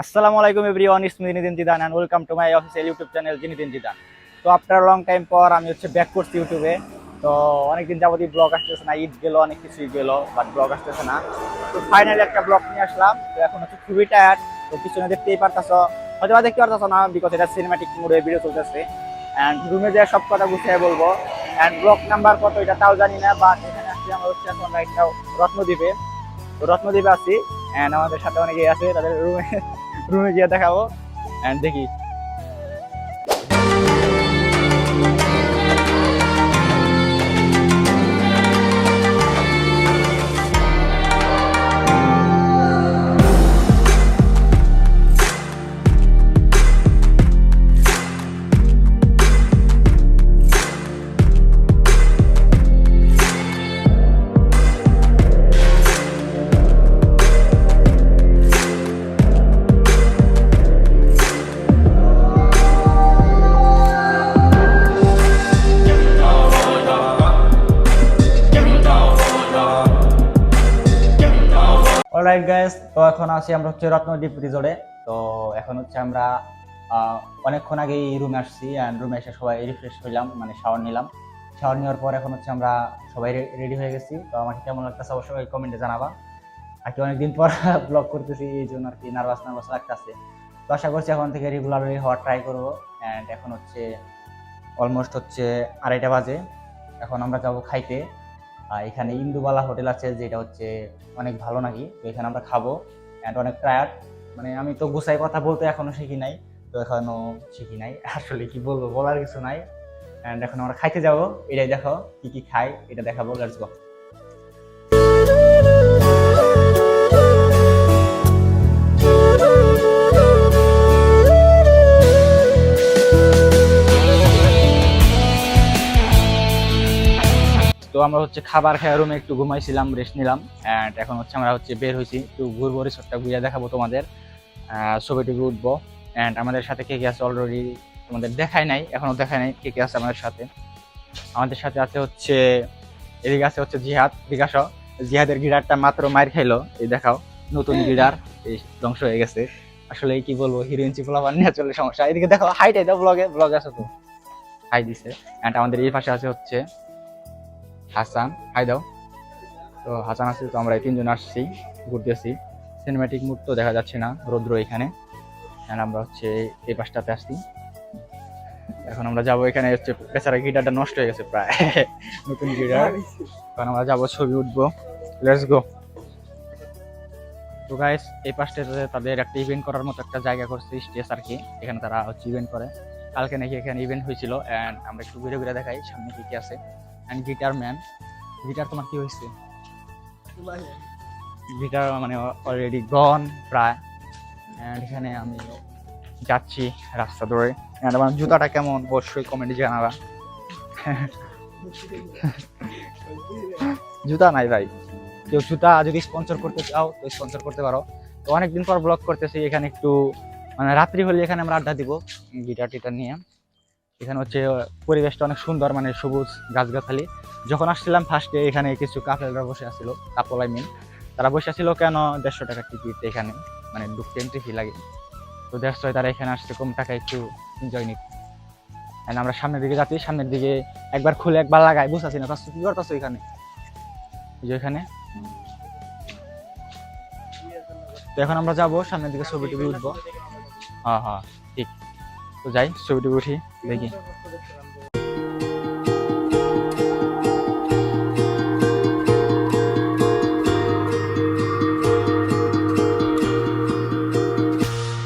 আসসালামু আলাইকুম everyone, it's me Zinedine Zidane and welcome to my official YouTube channel Zinedine Zidane. তো after long time পর আমি back করছি ইউটিউবে। তো অনেকদিন যাবতীয় ব্লগ আসতেছে না, ঈদ গেল, অনেক কিছুই গেল, বাট ব্লগ আসতেছে না। তো ফাইনালি একটা ব্লগ নিয়ে আসলাম। তো এখন খুবই টায়ার্ড। তো পিছনে দেখতেই পারতাছো, হয়তো দেখতে পারতাছো না, বিকজ এটা সিনেম্যাটিক মোডে ভিডিও চলতেছে। অ্যান্ড রুমে যে সব কথা গুছিয়ে বলবো। অ্যান্ড ব্লগ নাম্বার কত এটা তাও জানি না, বাট এখানে আসছি আমরা এখন একটা রত্নদ্বীপে। তো রত্নদ্বীপে আছি অ্যান্ড আমাদের সাথে অনেকেই আছে, তাদের রুমে রুমে গিয়ে দেখাবো এন্ড দেখি। অলরাইট গাইস, তো এখন আছি আমরা রত্নদ্বীপ রিসোর্টে। তো এখন আমরা অনেকক্ষণ আগে এই রুমে আসছি অ্যান্ড রুমে এসে সবাই রিফ্রেশ হইলাম, মানে শাওয়ার নিলাম। শাওয়ার নেওয়ার পর এখন আমরা সবাই রেডি হয়ে গেছি। তো আমাকে কেমন লাগতেছে অবশ্যই কমেন্টে জানাবা। আর কি অনেকদিন পর ব্লগ করতেছি, এই জন্য আর কি নার্ভাস লাগতেছে। তো আশা করছি এখন থেকে রেগুলারলি হওয়ার ট্রাই করবো। অ্যান্ড এখন অলমোস্ট 2:30 বাজে। এখন আমরা যাবো খাইতে। এখানে ইন্দুবালা হোটেল আছে, যেটা অনেক ভালো নাকি। তো এখানে আমরা খাবো অ্যান্ড অনেক টায়ার্ড, মানে আমি তো গুছাই কথা বলতে এখনো শিখি নাই। তো এখনো শিখি নাই, আসলে কি বলবো, বলার কিছু নাই। অ্যান্ড এখন আমরা খাইতে যাবো, এটাই দেখো কি কি খাই এটা দেখাবো। Let's go. তো আমরা খাবার খেয়ে রুমে একটু ঘুমাইছিলাম, রেস্ট নিলাম। অ্যান্ড এখন আমরা বের হয়েছি, একটু ঘুরবো, রিসোর্টটা ঘুরে দেখাবো তোমাদের, ছবি টবি উঠবো। অ্যান্ড আমাদের সাথে কে কে আছে অলরেডি তোমাদের দেখাই নাই, এখনো দেখাই নাই কে কে আছে আমাদের সাথে। আমাদের সাথে আছে এদিকে আছে জিহাদ, বিকাশ। জিহাদের গিটারটা মাত্র মায়ের খাইলো, এই দেখাও নতুন গিটার, এই ধ্বংস হয়ে গেছে। আসলে কি বলবো, হিরোইন চিপলাবার নিয়ে চলে সমস্যা। এদিকে দেখো হাইট, দাও ব্লগ আছে তো, হাই দিছে। অ্যান্ড আমাদের এই পাশে আছে হাসান, হাই দাও। তো হাসান আছে, তো আমরা এই তিনজন আসছি, ঘুরতেছি। সিনেম্যাটিক মুড তো দেখা যাচ্ছে না, রৌদ্র এখানে। আমরা এই পাশটাতে আসছি। এখন আমরা যাবো, এখানে বেচারা গিটারটা নষ্ট হয়ে গেছে প্রায়, নতুন গিটার। এখন আমরা যাবো, ছবি উঠবো, লেটস গো। তো গাইস, এই পাশটাতে তাদের একটা ইভেন্ট করার মতো একটা জায়গা করছে, স্টেজ আর কি। এখানে তারা ইভেন্ট করে। কালকে নাকি এখানে ইভেন্ট হয়েছিল। অ্যান্ড আমরা একটু ঘুরে ঘুরে দেখাই সামনে কি কি আছে। অ্যান্ড গিটার তোমার কি হয়েছে? গিটার মানে অলরেডি গন প্রায়। অ্যান্ড এখানে আমি যাচ্ছি রাস্তা ধরে। অ্যান্ড আমার জুতাটা কেমন অবশ্যই কমেন্টে জানাবা। জুতা নাই ভাই, কেউ জুতা যদি স্পন্সর করতে চাও তো স্পন্সর করতে পারো। তো অনেকদিন পর ব্লগ করতেছি, এখানে একটু মানে রাত্রি হলে এখানে আমরা আড্ডা দিব গিটার টিটার নিয়ে। এখানে পরিবেশটা অনেক সুন্দর, মানে সবুজ গাছগাছালি। যখন আসছিলাম ফার্স্টে, এখানে কিছু কাপেলরা বসে আসছিল, কাপল আই মিন, তারা বসে আসছিল কেন 150 টাকা টিকিট এখানে, মানে ঢুকতে এন্ট্রি ফি লাগে। তো 150 তারা এখানে আসছে কম টাকা একটু এনজয় নিতে। আমরা সামনের দিকে যাচ্ছি, সামনের দিকে একবার খুলে একবার লাগাই, বুঝতেছি না কি করতেছো এখানে, এখানে। তো এখন আমরা যাবো সামনের দিকে, ছবি টবি উঠবো। হ্যাঁ হ্যাঁ ঠিক। তো যাই, ছবি টবি উঠি, দেখি।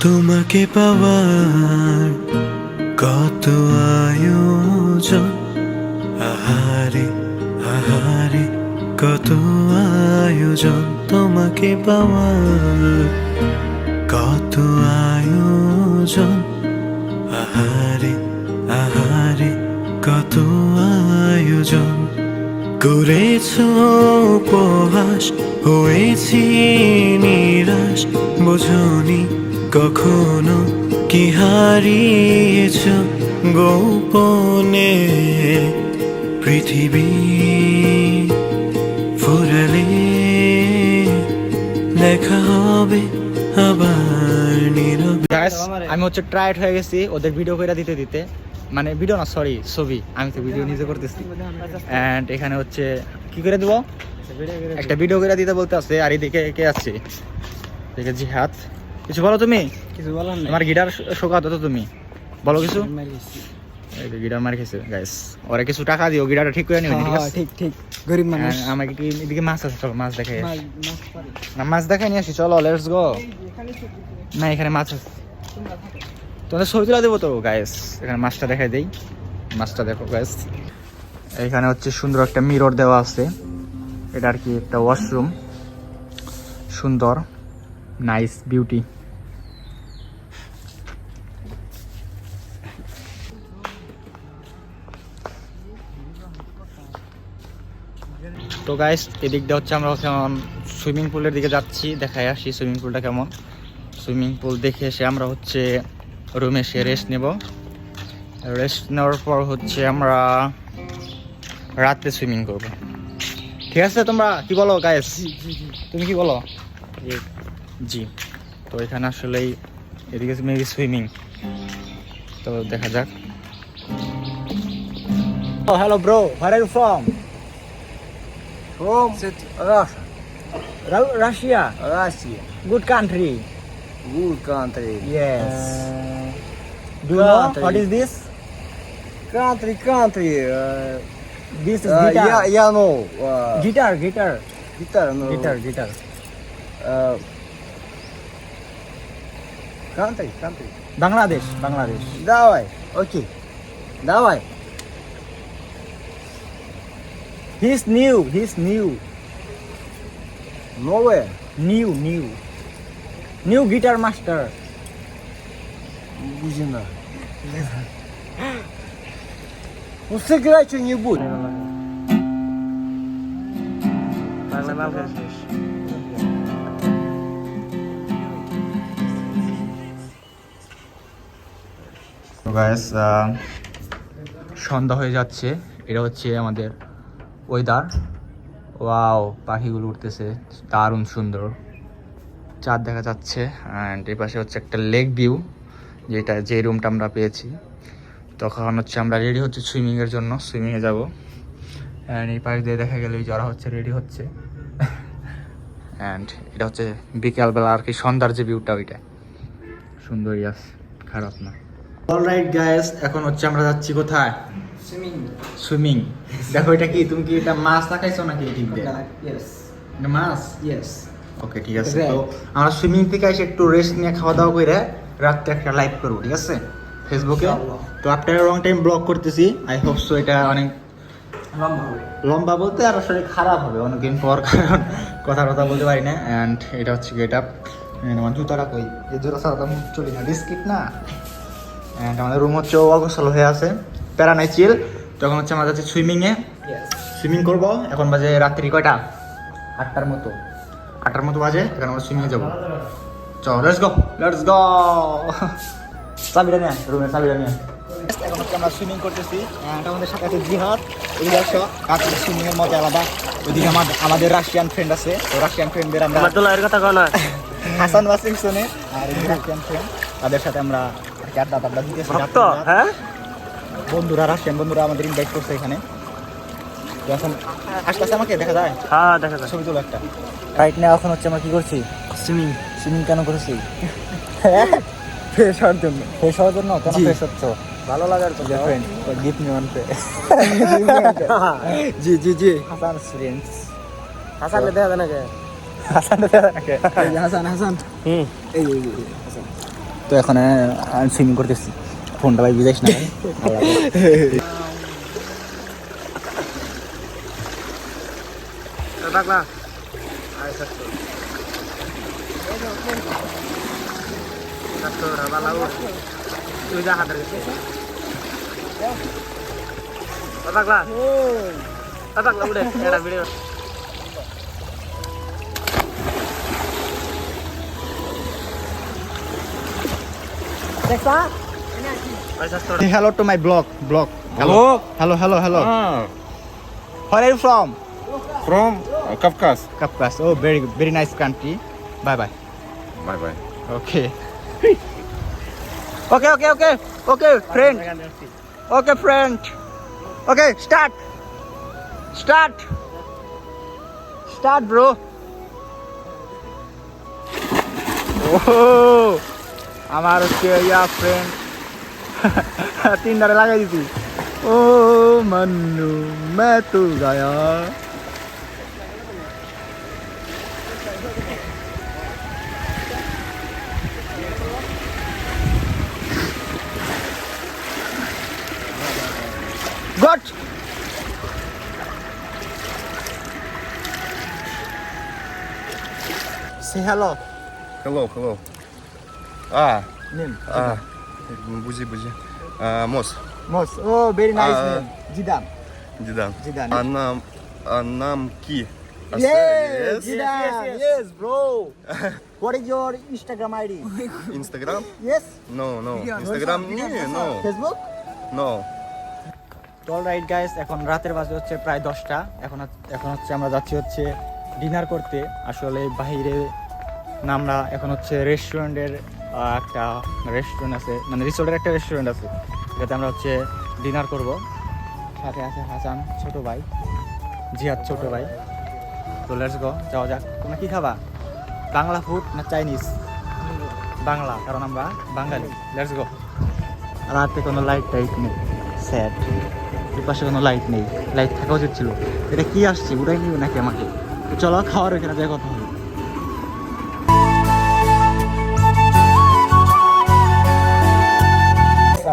তোমাকে পাওয়ার কত আয়োজন, আহারে আহারে কত আয়োজন। তোমাকে পাওয়ার কত আয়োজন, আহারে আহারে কত আয়োজন। করেছ উপহাস, হয়েছি নিরাশ, বোঝনি কখনো কি হারিয়েছ গোপনে। পৃথিবী ফুরালে দেখা হবে আবার। গাইস আমি হচ্ছে টায়ার্ড হয়ে গেছি ওদের ভিডিও করে দিতে দিতে, মানে ভিডিও না সরি ছবি, আমি তো ভিডিও নিজে করতেছি। এন্ড এখানে হচ্ছে কি করে দিব, একটা ভিডিও করে দিতে বলতে আছে। আর এদিকে কে আছে, এদিকে জিহাদ। কিছু বলো তুমি, কিছু বলার আমার গিটার শোকাত তো, তুমি বলো কিছু। এই যে গিটার মার খেয়েছে গাইস, ওরা কিছু টাকা দিও গিটারটা ঠিক করে নিও, ঠিক আছে? ঠিক ঠিক গরিব মানুষ। And আমাকে কি এদিকে মাছ আছে, চলো মাছ দেখাই আসি। না মাছ দেখাই নিয়ে আসি, চলো লেটস গো। না এখানে মাছ আছে, তোমাদের ছবি তুলে দেবো তো গাইস। এখানে মাছটা দেখাই দেই, মাছটা দেখো গাইস। এখানে হচ্ছে সুন্দর একটা মিরর দেওয়া আছে, এটা আর কি একটা ওয়াশরুম, সুন্দর নাইস বিউটি। তো গাইস এদিক দিয়ে হচ্ছে আমরা এখন সুইমিং পুলের দিকে যাচ্ছি, দেখাই আসি সুইমিং পুলটা কেমন। সুইমিং পুল দেখে এসে আমরা হচ্ছে রুমে এসে রেস্ট নেব। রেস্ট নেওয়ার পর হচ্ছে আমরা রাতে সুইমিং করব, ঠিক আছে? তোমরা কি বলো গাইস, তুমি কি বলো? জি। তো এখানে আসলেই এদিকে মেবি সুইমিং, তো দেখা যাক। Oh hello bro, where are you from? From Russia. Russia. Good country. Good country. Yes. Do you know country. what is this? Country. This is guitar. Yeah, no. Guitar. Guitar, no. Guitar. Country. Bangladesh. Давай. Okay. Давай. He's new. Новое. New guitar master. Бузина. Ну сыграй что-нибудь. তো guys সন্ধ্যা হয়ে যাচ্ছে, এটা হচ্ছে আমাদের weather. Wow, পাখিগুলো উঠতেছে, দারুণ সুন্দর, চাঁদ দেখা যাচ্ছে। অ্যান্ড এই পাশে হচ্ছে একটা লেক ভিউ, যে রুমটা আমরা পেয়েছি। তখন হচ্ছে আমরা রেডি হচ্ছে সুইমিংয়ের জন্য, সুইমিংয়ে যাবো। অ্যান্ড এই পাশ দিয়ে দেখা গেল যারা হচ্ছে রেডি হচ্ছে। অ্যান্ড এটা হচ্ছে বিকেলবেলা আর কি, সন্ধ্যার যে ভিউটা ওইটা সুন্দরই আছে, খারাপ না। অলরাইট গাইস, এখন হচ্ছে আমরা যাচ্ছি কোথায়? সুইমিং। দেখো এটা কি, তুমি কি এটা মাছ দেখাইছো নাকি? ঠিক দিয়ে Yes. এটা মাছ। Yes. ওকে ঠিক আছে। তো আমরা সুইমিং থেকে এসে একটু রেস্ট নিয়ে খাওয়া দাওয়া করে রাত্রে একটা লাইভ করবো, ঠিক আছে, ফেসবুকে। তো আফটার লং টাইম ব্লগ করতেছি, আই হোপ সো এটা অনেক লম্বা বলতে আর আসলে খারাপ হবে অনেকদিন পর, কারণ কথা বলতে পারি না। অ্যান্ড এটা হচ্ছে গেট আপ। আমার জুতাটা কই, এই জোড়া ছাড়া তো চলি না, বিস্কিট না। অ্যান্ড আমাদের রুম হচ্ছে অগোছালো হয়ে আছে, প্যারা নাই, চিল। তখন হচ্ছে আমরা যাচ্ছি সুইমিংয়ে, সুইমিং করবো। এখন বাজে রাত্রি কয়টা? 8টার মতো বাজে। এখন আমরা সুইমিংয়ে যাবো, চল লেটস গো। চাবিটা নিয়ে, রুমের চাবিটা নিয়ে। এখন হচ্ছে আমরা সুইমিং করতেছি, আমাদের সাথে আছে জিহাদ। এদিকে আসো, রাত্রে সুইমিংয়ের মজা আলাদা। ওইদিকে আমাদের রাশিয়ান ফ্রেন্ড আছে, তো রাশিয়ান ফ্রেন্ডদের আমরা কথা কও না। হাসান ওয়াসিংটনে আর এই রাশিয়ান ফ্রেন্ড, তাদের সাথে আমরা আড্ডা দিতেছি। হ্যাঁ, বন্ধুরা, রাশিয়ান বন্ধুরা আমাদের ইনভাইট করছে এখানে। তো এখন আসতেছে, আমাকে দেখা যায়, হ্যাঁ দেখা যায়। ছবি তোলো একটা। রাইট না এখন হচ্ছে আমরা কি করছি? সুইমিং কেন করছি? ফ্রেশ হওয়ার জন্য। ফ্রেশ হওয়ার জন্য। কেন জি। ফ্রেশ হচ্ছ? ভালো লাগার জন্য। ফ্রেন্ড গিফট নিয়ে আনতে। জি হাসান ফ্রেন্ডস, হাসান দেখা যায় না কে? হাসান দাদা নাকি? হাসান এই হাসান। তো এখন আমি সুইমিং করতেছি, ফোনটা ভাই বুঝাইস না। পাগলা তুই যা হাতের গেছে পাগলা উঠে একটা video. Hello to my blog. Hello. Hello. Ah, Where are you from? from Kafkas. Kafkas. Oh, very nice country. Bye. Bye bye. Okay. Okay, okay, okay. Okay, friend. Okay, friend. Okay, start. Start. Start, bro. Oh, আমার হচ্ছে ইয়া friend তিনটারে লাগাই দিছি ও মন্নু মে তু Gaya Good. Say hello. Hello, hello. Name. Бузи. Мос. Mos. Oh, very nice Ah. name. Jidan. Дидан. Jidan. Анамки. Yes, Jidan. Yes, bro. What is your Instagram ID? Instagram? Yes. No. Instagram? No. Facebook? No. Alright guys, এখন রাতের বাজে হচ্ছে প্রায় 10টা। এখন হচ্ছে আমরা যাচ্ছি হচ্ছে ডিনার করতে। আসলে বাইরে না, আমরা এখন হচ্ছে রেস্টুরেন্টের একটা রেস্টুরেন্ট আছে, মানে রিসোর্টের একটা রেস্টুরেন্ট আছে, যেটাতে আমরা হচ্ছে ডিনার করব। সাথে আছে হাসান ছোট ভাই, জিহাদ ছোট ভাই। তো লেটস গো, যাওয়া যাক। তোমরা কি খাবা? বাংলা ফুড না চাইনিজ? বাংলা, কারণ আমরা বাঙালি। Let's go. রাতে কোনো লাইট টাইট নেই, স্যাড। এর পাশে কোনো লাইট নেই, লাইট থাকা উচিত ছিল। এটা কি আসছে, উড়াই নিবে নাকি আমাকে? তো চলো খাওয়ার ওইখানে যাই কথা হবে।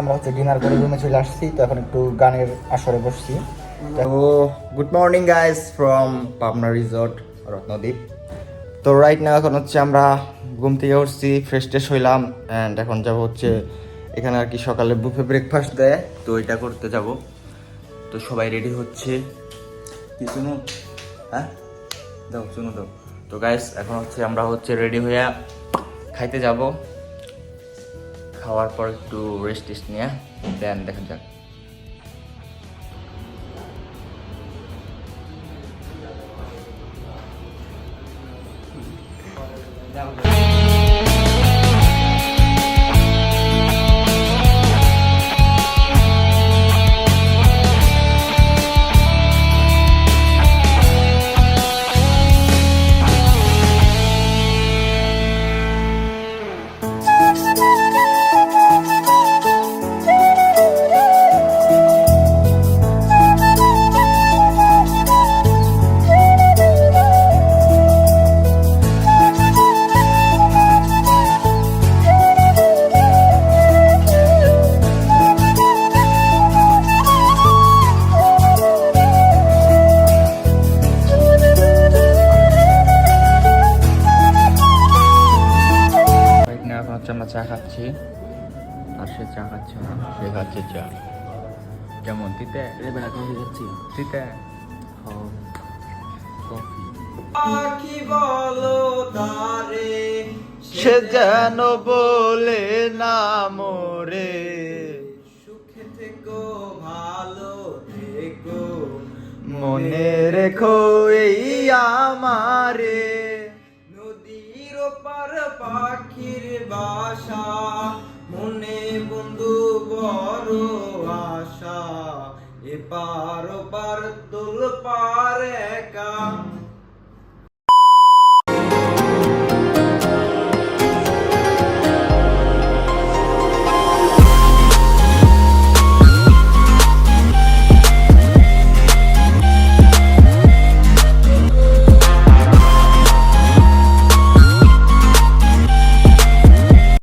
আমরা হচ্ছে ডিনার করে রুমে চলে আসছি, তো এখন একটু গানের আসরে বসছি। তো good morning guys from Pabna resort Ratnadweep. তো রাইট নাও এখন হচ্ছে আমরা ঘুম থেকে উঠছি, ফ্রেশ ট্রেশ হইলাম, অ্যান্ড এখন যাব হচ্ছে এখানে আর কি সকালে বুফে ব্রেকফাস্ট দেয়, তো এটা করতে যাব। তো সবাই রেডি হচ্ছে। কি শুনো? হ্যাঁ দাও, শুনো দাও। তো গাইস এখন হচ্ছে আমরা হচ্ছে রেডি হইয়া খাইতে যাব। খাওয়ার পর একটু রেস্ট টেস্ট নিয়ে দেন দেখা যাক। আমরা চা খাচ্ছি, আর সে চা খাচ্ছে না, সে খাচ্ছে চা। কেমন তিতে? বেলা কফি খাচ্ছি। তিতে কফি। পাখি বলো তারে, সে যেন বলে না মোরে, সুখে থেকো ভালো থেকো, মনে রেখো এই আমারে। নদীর পার পাখির বাসা, মনে বন্ধু বড় আশা, এপার ওপার তোল পার একা।